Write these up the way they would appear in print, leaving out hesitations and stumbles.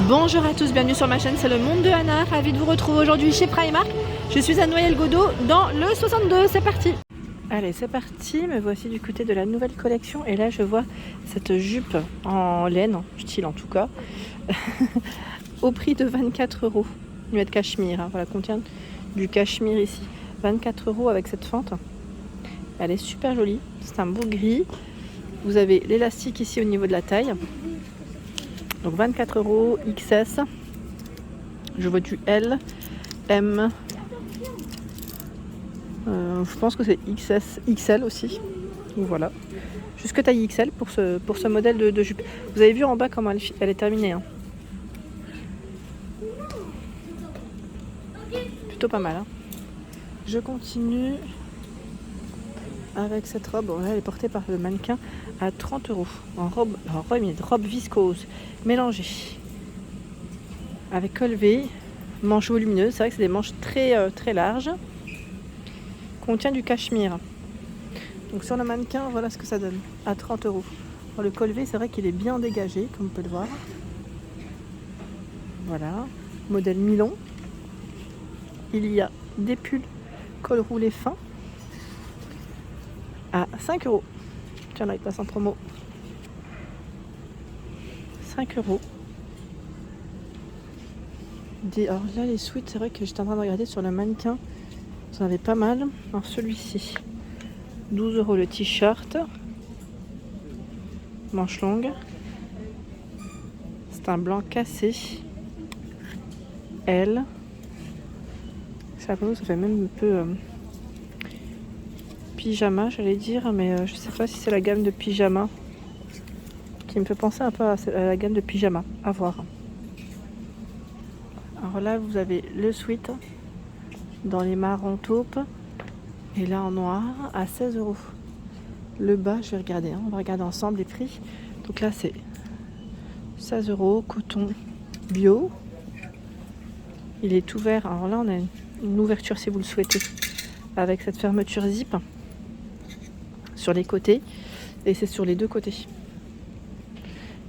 Bonjour à tous, bienvenue sur ma chaîne, c'est le monde de Anna. Ravi de vous retrouver aujourd'hui chez Primark. Je suis à Noyelles-Godault dans le 62, c'est parti. Allez, c'est parti, me voici du côté de la nouvelle collection. Et là, je vois cette jupe en laine, style en tout cas, au prix de 24 €. Nuée de cachemire, voilà, contient du cachemire ici. 24 € avec cette fente. Elle est super jolie, c'est un beau gris. Vous avez l'élastique ici au niveau de la taille. Donc 24 € XS. Je vois du L, M. Je pense que c'est XS, XL aussi. Donc voilà. Jusque taille XL pour ce modèle de jupe. Vous avez vu en bas comment elle est terminée. Hein. Plutôt pas mal. Hein. Je continue avec cette robe. Bon, là, elle est portée par le mannequin à 30 € en robe viscose mélangée avec col V, manches volumineuses. C'est vrai que c'est des manches très larges. Contient du cachemire. Donc sur le mannequin, voilà ce que ça donne à 30 €. Alors, le col V, c'est vrai qu'il est bien dégagé, comme on peut le voir. Voilà, modèle Milon. Il y a des pulls col roulé fin à 5 €. Tiens, là, il passe en promo. 5 €. Alors là, les sweats, c'est vrai que j'étais en train de regarder sur le mannequin. Vous en avez pas mal. Alors celui-ci, 12 € le t-shirt. Manche longue. C'est un blanc cassé. L. Ça fait même un peu pyjama, j'allais dire, mais je sais pas si c'est la gamme de pyjama qui me fait penser un peu à la gamme de pyjama. À voir. Alors là, vous avez le sweat dans les marrons taupes et là en noir à 16 €. Le bas, je vais regarder, on va regarder ensemble les prix. Donc là, c'est 16 €, coton bio. Il est ouvert. Alors là, on a une ouverture si vous le souhaitez, avec cette fermeture zip sur les côtés, et c'est sur les deux côtés.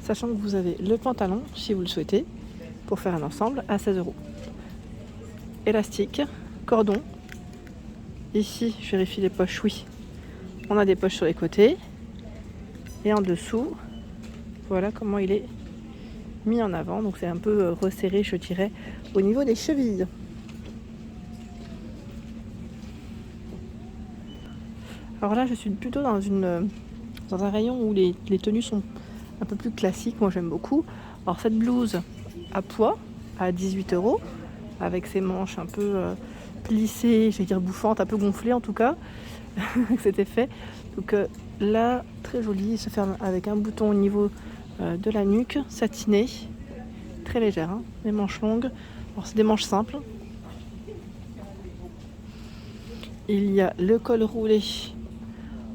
Sachant que vous avez le pantalon, si vous le souhaitez, pour faire un ensemble à 16 €. Élastique, cordon. Ici, je vérifie les poches, oui. On a des poches sur les côtés. Et en dessous, voilà comment il est mis en avant. Donc c'est un peu resserré, je dirais, au niveau des chevilles. Alors là, je suis plutôt dans un rayon où les tenues sont un peu plus classiques. Moi, j'aime beaucoup. Alors cette blouse à pois à 18 €, avec ses manches un peu plissées, je vais dire bouffantes, un peu gonflées en tout cas, avec cet effet. Donc là, très jolie, il se ferme avec un bouton au niveau de la nuque, satiné, très légère, hein, les manches longues. Alors c'est des manches simples. Il y a le col roulé.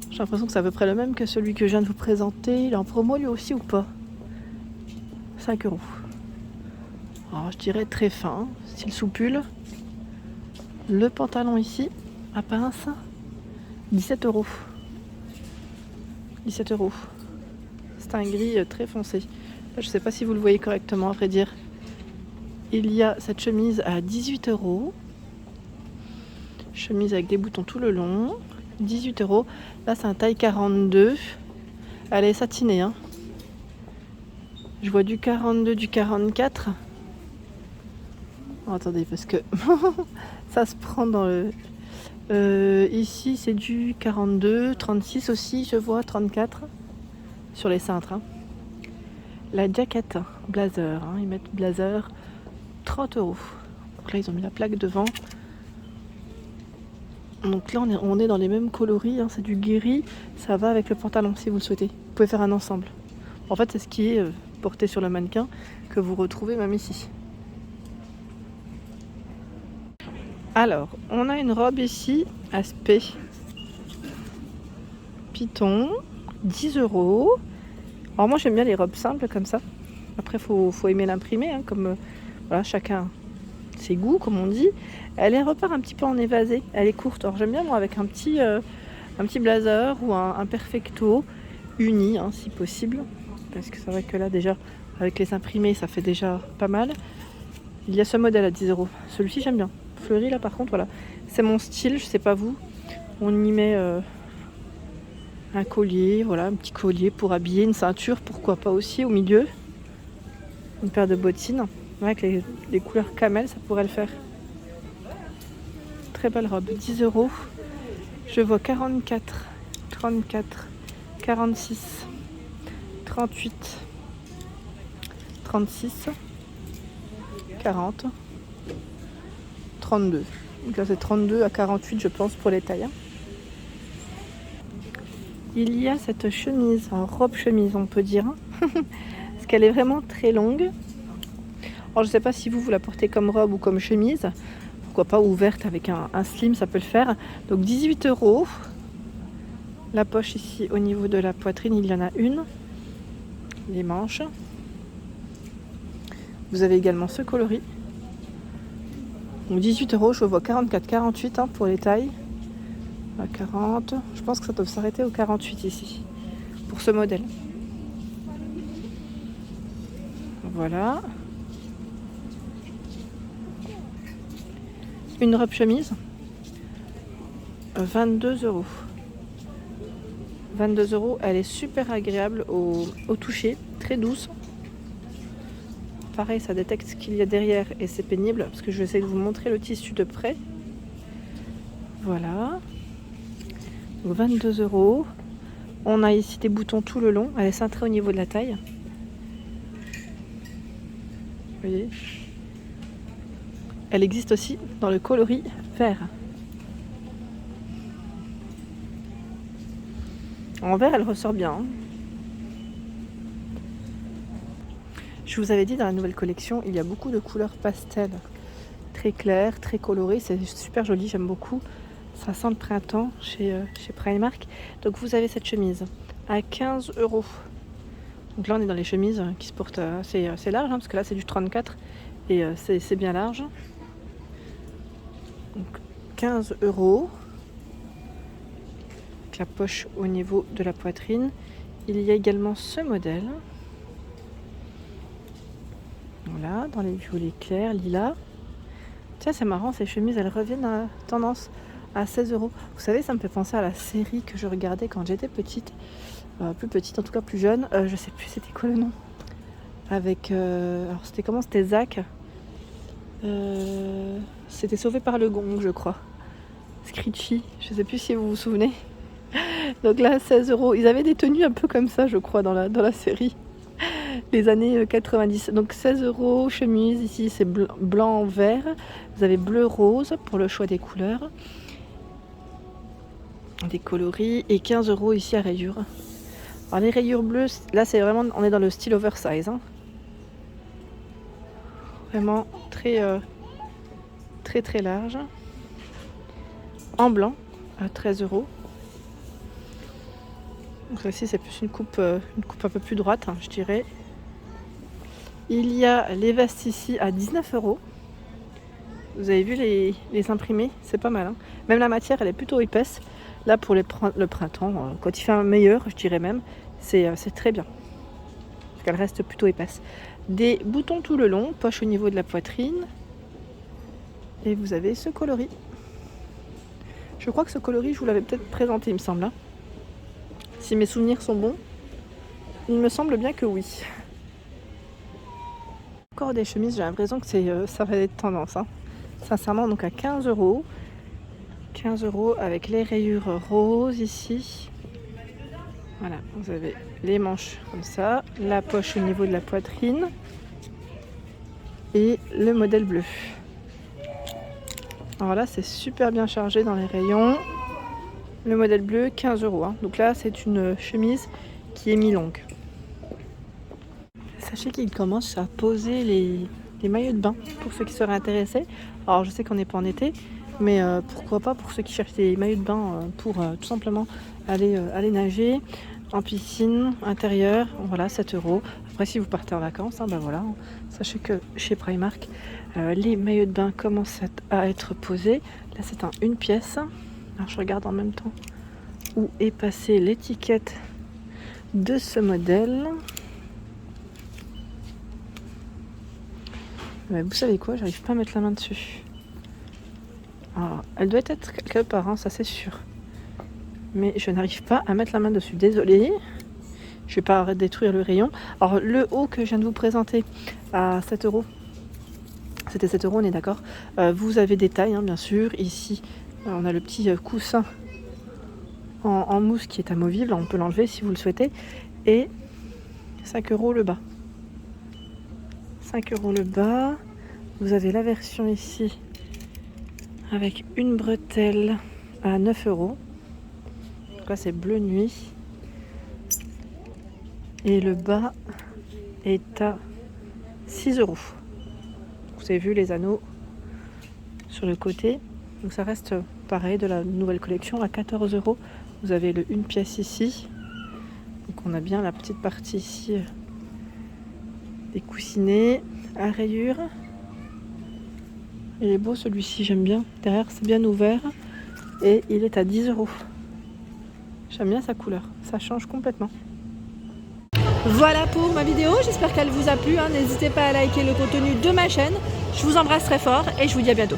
J'ai l'impression que c'est à peu près le même que celui que je viens de vous présenter. Il est en promo lui aussi ou pas? 5 €. Alors je dirais très fin, style soupule. Le pantalon ici, à pince, 17 €. 17 €. C'est un gris très foncé. Là, je ne sais pas si vous le voyez correctement, à vrai dire. Il y a cette chemise à 18 €. Chemise avec des boutons tout le long. 18 €. Là, c'est un taille 42. Elle est satinée. Hein. Je vois du 42, du 44. Oh, attendez, parce que ça se prend dans le... ici, c'est du 42, 36 aussi, je vois, 34 sur les cintres. Hein. La jaquette blazer, hein, ils mettent blazer, 30 €. Donc là, ils ont mis la plaque devant. Donc là, on est dans les mêmes coloris, hein, c'est du gris. Ça va avec le pantalon si vous le souhaitez. Vous pouvez faire un ensemble. En fait, c'est ce qui est porté sur le mannequin que vous retrouvez même ici. Alors, on a une robe ici, aspect python, 10 €. Alors moi, j'aime bien les robes simples comme ça. Après, faut aimer l'imprimer, hein, comme voilà, chacun ses goûts, comme on dit. Elle repart un petit peu en évasé. Elle est courte. Alors j'aime bien moi avec un petit blazer ou un perfecto uni, hein, si possible. Parce que c'est vrai que là déjà, Avec les imprimés, ça fait déjà pas mal. Il y a ce modèle à 10 €. Celui-ci, j'aime bien. Fleuri, là, par contre, voilà. C'est mon style, je sais pas vous. On y met un collier, voilà, un petit collier pour habiller, une ceinture, pourquoi pas aussi, au milieu. Une paire de bottines. Avec les couleurs camel, ça pourrait le faire. Très belle robe, 10 €. Je vois 44, 34, 46, 38, 36, 40, 32. Donc là c'est 32 à 48 je pense pour les tailles. Il y a cette chemise, en robe chemise on peut dire, parce qu'elle est vraiment très longue. Alors je sais pas si vous la portez comme robe ou comme chemise, pourquoi pas ouverte avec un slim, ça peut le faire. Donc 18 €. La poche ici au niveau de la poitrine, il y en a une. Les manches. Vous avez également ce coloris. Donc 18 €, je vois 44, 48 pour les tailles. À 40, je pense que ça doit s'arrêter au 48 ici, pour ce modèle. Voilà. Une robe chemise, 22 €. 22 €, elle est super agréable au toucher, très douce. Pareil, ça détecte ce qu'il y a derrière et c'est pénible parce que je vais essayer de vous montrer le tissu de près. Voilà. Donc 22 €. On a ici des boutons tout le long. Elle est cintrée au niveau de la taille. Vous voyez. Elle existe aussi dans le coloris vert. En vert, elle ressort bien. Je vous avais dit, dans la nouvelle collection, il y a beaucoup de couleurs pastel. Très claires, très colorées. C'est super joli, j'aime beaucoup. Ça sent le printemps chez Primark. Donc vous avez cette chemise à 15 €. Donc là, on est dans les chemises qui se portent assez large, parce que là, c'est du 34 et c'est bien large. Donc 15 €. Avec la poche au niveau de la poitrine. Il y a également ce modèle. Voilà, dans les violets clairs, lilas. Tiens, c'est marrant, ces chemises, elles reviennent à tendance à 16 €. Vous savez, ça me fait penser à la série que je regardais quand j'étais petite. Plus petite, en tout cas plus jeune. Je sais plus c'était quoi le nom. Avec, alors c'était comment? C'était Zach. C'était Sauvé par le Gong, je crois. Screechy, je sais plus si vous vous souvenez. Donc là, 16 €. Ils avaient des tenues un peu comme ça, je crois, dans la série. Les années 90. Donc 16 €, chemise. Ici, c'est blanc, vert. Vous avez bleu, rose pour le choix des couleurs. Des coloris. Et 15 € ici à rayures. Alors les rayures bleues, là, c'est vraiment, on est dans le style oversize. Vraiment très, très, très large. En blanc, à 13 €. Donc ici c'est plus une coupe un peu plus droite, je dirais. Il y a les vestes ici à 19 €. Vous avez vu les imprimés, c'est pas mal. Même la matière, elle est plutôt épaisse. Là pour le printemps, quand il fait un meilleur, je dirais même, c'est très bien. Parce qu'elle reste plutôt épaisse. Des boutons tout le long, poche au niveau de la poitrine. Et vous avez ce coloris. Je crois que ce coloris, je vous l'avais peut-être présenté, il me semble. Si mes souvenirs sont bons, il me semble bien que oui. Encore des chemises, j'ai l'impression que ça va être tendance. Sincèrement, donc à 15 €. 15 € avec les rayures roses ici. Voilà, vous avez les manches comme ça, la poche au niveau de la poitrine et le modèle bleu. Alors là, c'est super bien chargé dans les rayons. Le modèle bleu, 15 €. Donc là, c'est une chemise qui est mi-longue. Sachez qu'il commence à poser les maillots de bain pour ceux qui seraient intéressés. Alors je sais qu'on n'est pas en été, mais pourquoi pas pour ceux qui cherchent des maillots de bain pour tout simplement aller nager en piscine intérieure. Voilà, 7 €. Après, si vous partez en vacances, ben voilà, sachez que chez Primark, les maillots de bain commencent à être posés. Là, c'est une pièce. Alors, je regarde en même temps où est passée l'étiquette de ce modèle. Mais vous savez quoi, j'arrive pas à mettre la main dessus. Alors, elle doit être quelque part, hein, ça c'est sûr. Mais je n'arrive pas à mettre la main dessus. Désolée. Je vais pas détruire le rayon. Alors le haut que je viens de vous présenter à 7 €. C'était 7 €, on est d'accord. Vous avez des tailles, hein, bien sûr. Ici, on a le petit coussin en mousse qui est amovible. On peut l'enlever si vous le souhaitez. Et 5 € le bas. 5 € le bas. Vous avez la version ici avec une bretelle à 9 €. En tout cas, c'est bleu nuit. Et le bas est à 6 €. Vous avez vu les anneaux sur le côté. Donc ça reste pareil de la nouvelle collection à 14 €. Vous avez le une pièce ici. Donc on a bien la petite partie ici des coussinets à rayures. Il est beau celui-ci, j'aime bien. Derrière c'est bien ouvert et il est à 10 €. J'aime bien sa couleur, ça change complètement. Voilà pour ma vidéo, j'espère qu'elle vous a plu. N'hésitez pas à liker le contenu de ma chaîne. Je vous embrasse très fort et je vous dis à bientôt.